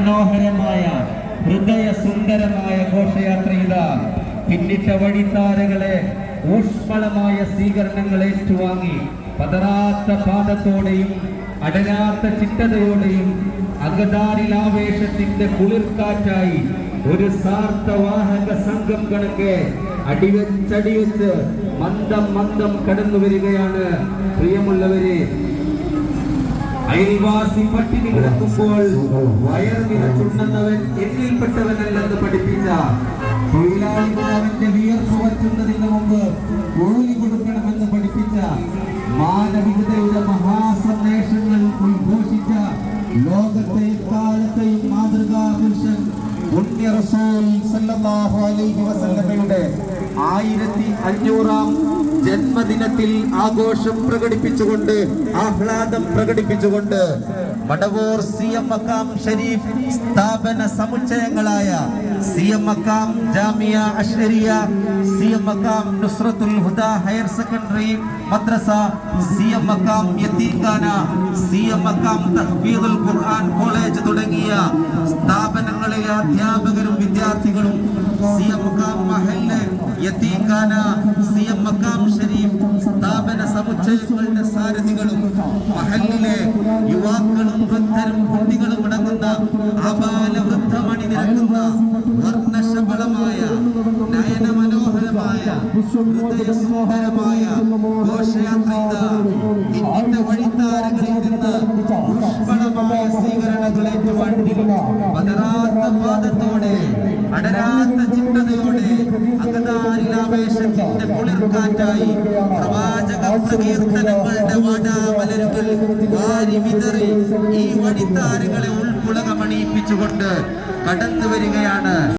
നയനമനോഹരമായ ഹൃദയ സുന്ദരമായ ഘോഷയാത്രയിത പിന്നിട്ട വഴിത്താരകളെ ഊഷ്മളമായ സ്വീകരണങ്ങൾ ഏറ്റുവാങ്ങി പതറാത്ത പാദത്തോടെയും അടരാത്ത ചിട്ടതയോടെയും അകതാരിലാവേശത്തിന്റെ കുളിർക്കാറ്റായി ഒരു സാർത്ഥവാഹക സംഘം കണക്കെ അടിവെച്ചടിവെച്ച് മന്ദം മന്ദം കടന്നു വരികയാണ്. പ്രിയമുള്ളവരെ, അയൽവാസി പട്ടിണി കിടക്കുമ്പോൾ വയർ നിറച്ചുണ്ണുന്നവൻ എന്നിൽപ്പെട്ടവനല്ലെന്ന് പഠിപ്പിച്ച, തൊഴിലാളികൾ അവന്റെ വിയർപ്പ് വറ്റുന്നതിന് മുമ്പ് കൂലി കൊടുക്കണമെന്ന് പഠിപ്പിച്ച, മാനവികതയുടെ മഹാസന്ദേശങ്ങൾ ഉദ്ഘോഷിച്ച ലോകത്തെ കാലത്തെയും മാതൃകാ പുരുഷൻ പുണ്യ റസൂൽ സല്ലല്ലാഹു അലൈഹി വസല്ലമയുടെ 1500-ാം ജന്മദിനത്തിൽ ആഘോഷം പ്രകടിപ്പിച്ചുകൊണ്ട്, ആഹ്ലാദം പ്രകടിപ്പിച്ചുകൊണ്ട് മടവൂർ CM മക്കാം ഷരീഫ് സ്ഥാപന സമുച്ചയങ്ങളായ CM മക്കാം ജാമിയ അഷ്അരിയ, CM മക്കാം നുസ്രത്തുൽ ഹുദ ഹയർ സെക്കൻഡറി മദ്രസ, CM മക്കാം യതീംഖാന, CM മക്കാം തഹ്ഫീദുൽ ഖുർആൻ കോളേജ് തുടങ്ങിയ സ്ഥാപനങ്ങളിലെ അധ്യാപകരും വിദ്യാർത്ഥികളും, CM മക്കാം മഹല്ല് യതീംഖാന, CM മക്കാം ഷരീഫ് സ്ഥാപന സമുച്ചയങ്ങളുടെ സാരഥികളും, മഹല്ലിലെ യുവാക്കളും വൃദ്ധരും കുട്ടികളും അടങ്ങുന്ന ആബാല വൃദ്ധമണി നിരക്കുന്ന വർണ്ണശബളമായ നയനമനോഹരമായ ഹൃദയസുന്ദരമായ ഘോഷയാത്ര വഴിത്താരകളിൽ നിന്ന് പുഷ്പളമായ സ്വീകരണങ്ങൾ ഏറ്റുവാണ്ടി പതറാത്ത പാദത്തോടെ അടരാത്ത ചിട്ടതയോടെ അകതാരിലാവേശത്തിന്റെ കുളിർക്കാറ്റായി പ്രവാചക പ്രകീർത്തനങ്ങളുടെ വാടാമലരുകൾ വാരി വിതറി ഈ വഴിത്താരകളെ ഉൾപ്പുളകമണിയിപ്പിച്ചുകൊണ്ട് കടന്നു വരികയാണ്.